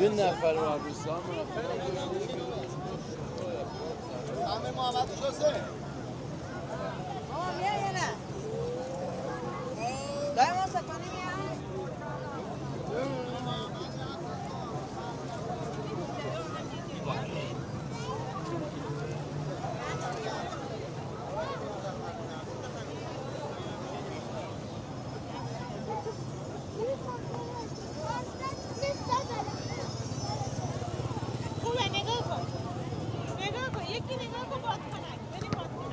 یه نفر رو عبیستان همه محمد شسه بیا یه نه دای ما سکانی میاد خوبه نگاه کن یکی نگاه کن باز کنن بریم باز کنن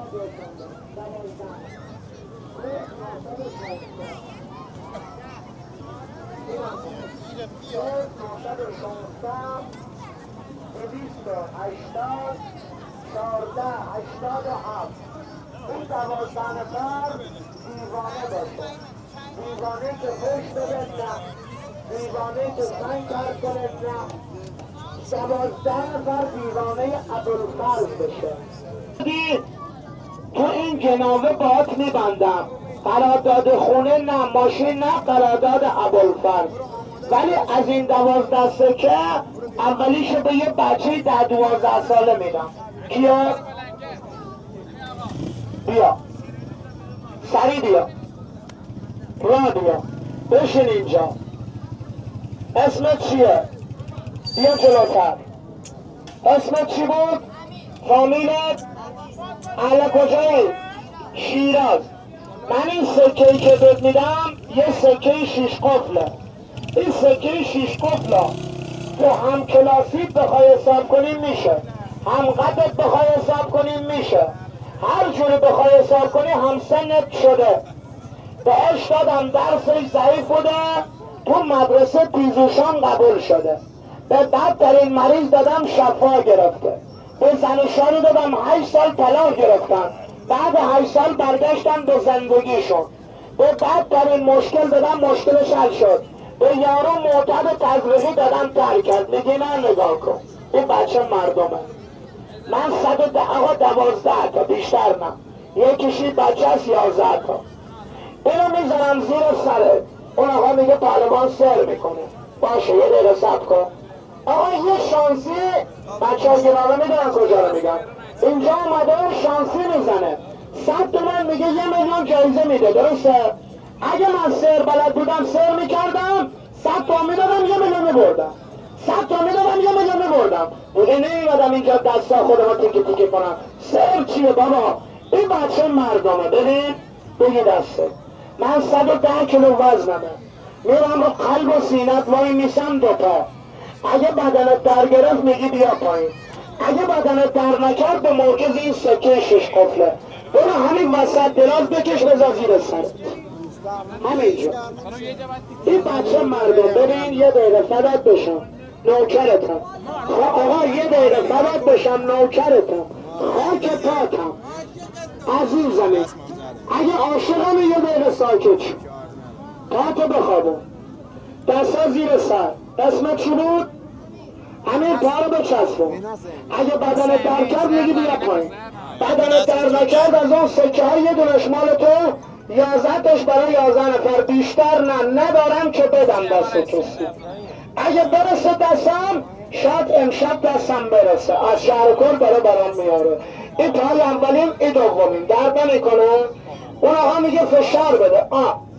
این 12 نفر دیوانه باشه، دیوانه که خوش بده نه، دیوانه که سنگ کرد کنه نه، 12 نفر دیوانه ابوالفضل بشه. تو این جنابه باهات میبندم، قرارداد خونه نه، ماشین نه، قرارداد ابوالفضل. ولی از این 12 سکه اولیشو به یه بچه 12 ساله میدم. کیا؟ بیا سری بیا، را بیا، بشین اینجا. اسمت چیه؟ بیا جلوتر. اسمت چی بود؟ فامیلت؟ اهل کجایی؟ شیراز. من این سکه‌ای که بهت میدم یه سکه 6 قفله. این سکه 6 قفله تو هم کلاسیت بخوای حساب کنیم میشه، هم قدت بخوای حساب کنیم میشه، هر جوری بخوای حساب کنی هم سنت شده. بهش دادم درسش ضعیف بوده، تو مدرسه پیزوشان قبول شده. به بدترین مریض دادم شفا گرفته. به زنشانی دادم 8 سال طلاق گرفتن، بعد 8 سال برگشتن به زندگیشون. به بدترین مشکل دادم مشکلش حل شد. به یارو معتاد تزریقی دادم ترک کرد. میگی نه نگاه کن این بچه مردمه. من 12 تا بیشتر نه، یکیشی بچه هست 11 تا. اینو میزنم زیر سره. اون آقا میگه پهلوان سر میکنه. باشه یه دقیقه صبر کن. آقا یه شانسی بچه ها گرامه میدونن کجا رو میگن. اینجا اومده شانسی میزنه 100 تومن، میگه 1 میلیون جایزه میده. درسته؟ اگه من سر بلد بودم سر میکردم 100 تا میدادم 1 میلیون میبردم، 100 تا میدادم 1 میلیون میبردم. دیگه نمیدادم اینجا دستا خودم تیکه تیکه کنم. سر چیه بابا؟ این بچه مردمه. ببین بگی دسته من 110 کیلو وزنمه، میرم رو قلب و سینت وای میسم 2 پا. اگه بدنت در گرفت میگی بیا پایین، اگه بدنت در نکرد به مرکز این سکه 6 قفله برو همین وسط دراز بکش بذار زیر سرت همینجا. این بچه مردم. ببین یه دقیقه فدات بشم نوکرتم. آقا یه دقیقه فدات بشم نوکرتم، خاک پاتم عزیزمه. اگه عاشقم یه دقیقه ساکت شو، پاتو بخوابون، دستا زیر سر. اسمت چی بود؟ همین پا رو بچسبون. اگه بدنت در کرد میگی بیا پایین، بدنت در نکرد از اون سکه ها یه دونش مال تو، 11 تاش برای 11 نفر. بیشتر نه، ندارم که بدم دست کسی. اگه برسه دستم شاید امشب دستم برسه، از شهرکر داره برام میاره. این پای اولیم این دومیم. درد نمیکنه؟ اون آقا میگه فشار بده.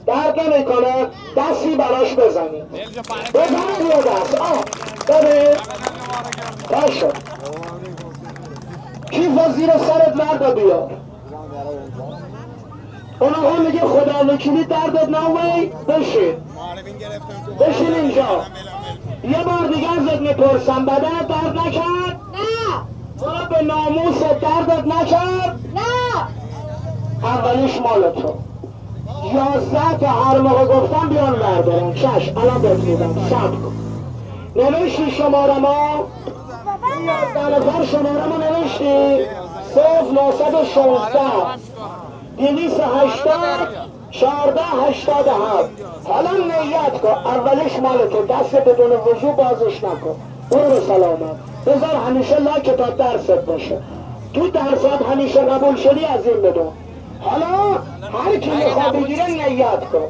درد نمیکنه؟ دستی براش بزنی، بزن یه دست. ببین باشه کیف زیر سرت مرد بیار. اون آقا میگه خدا وکیلی دردت نوی بشین، بشین اینجا. یه بار دیگه ازت میپرسم بدنت درد نکرد؟ نه. برو به ناموست دردت نکرد؟ نه. اولیش مال تو. 11 تا هر موقع گفتم بیان بردارم. چشم الان بهت میدم، صبر کن. نوشتی شماره ما؟ 11 نفر شماره ما نوشتی؟ 0916 280 14 87. حالا نیت کن اولیش مال تو، دست بدون وضو بازش نکن. برو به سلامت. بذار همیشه لاک تا درست باشه. تو درست همیشه قبول شدی از این بدون. حالا هر کی میخواد بگیره نیت کن.